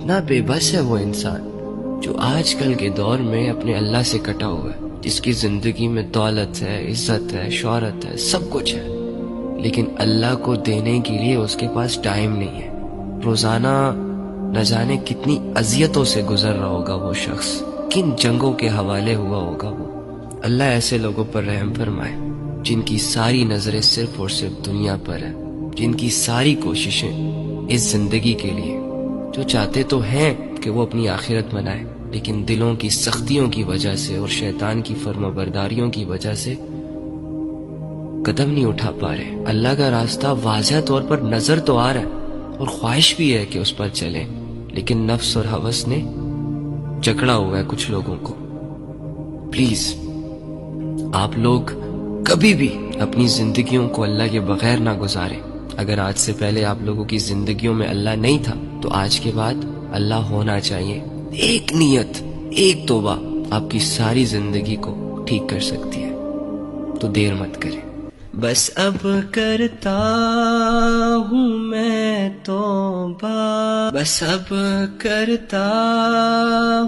کتنا بے بس ہے وہ انسان جو آج کل کے دور میں اپنے اللہ سے کٹا ہوا ہے، جس کی زندگی میں دولت ہے، عزت ہے، شہرت ہے، سب کچھ ہے، لیکن اللہ کو دینے کے لیے اس کے پاس ٹائم نہیں ہے۔ روزانہ نہ جانے کتنی اذیتوں سے گزر رہا ہوگا وہ شخص، کن جنگوں کے حوالے ہوا ہوگا وہ۔ اللہ ایسے لوگوں پر رحم فرمائے جن کی ساری نظریں صرف اور صرف دنیا پر ہیں، جن کی ساری کوششیں اس زندگی کے لیے، جو چاہتے تو ہیں کہ وہ اپنی آخرت بنائے، لیکن دلوں کی سختیوں کی وجہ سے اور شیطان کی فرما برداریوں کی وجہ سے قدم نہیں اٹھا پا رہے۔ اللہ کا راستہ واضح طور پر نظر تو آ رہا ہے اور خواہش بھی ہے کہ اس پر چلیں، لیکن نفس اور ہوس نے جکڑا ہوا ہے کچھ لوگوں کو۔ پلیز آپ لوگ کبھی بھی اپنی زندگیوں کو اللہ کے بغیر نہ گزاریں۔ اگر آج سے پہلے آپ لوگوں کی زندگیوں میں اللہ نہیں تھا تو آج کے بعد اللہ ہونا چاہیے۔ ایک نیت، ایک توبہ آپ کی ساری زندگی کو ٹھیک کر سکتی ہے، تو دیر مت کریں۔ بس اب کرتا ہوں میں توبہ، بس اب کرتا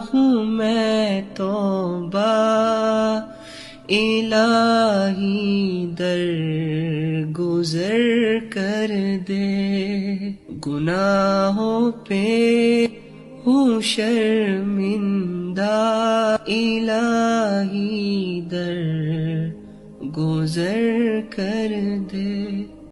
ہوں میں توبہ، الہی در گزر کر دے، گناہوں پہ ہوں شرمندہ، الہی در گزر کر دے۔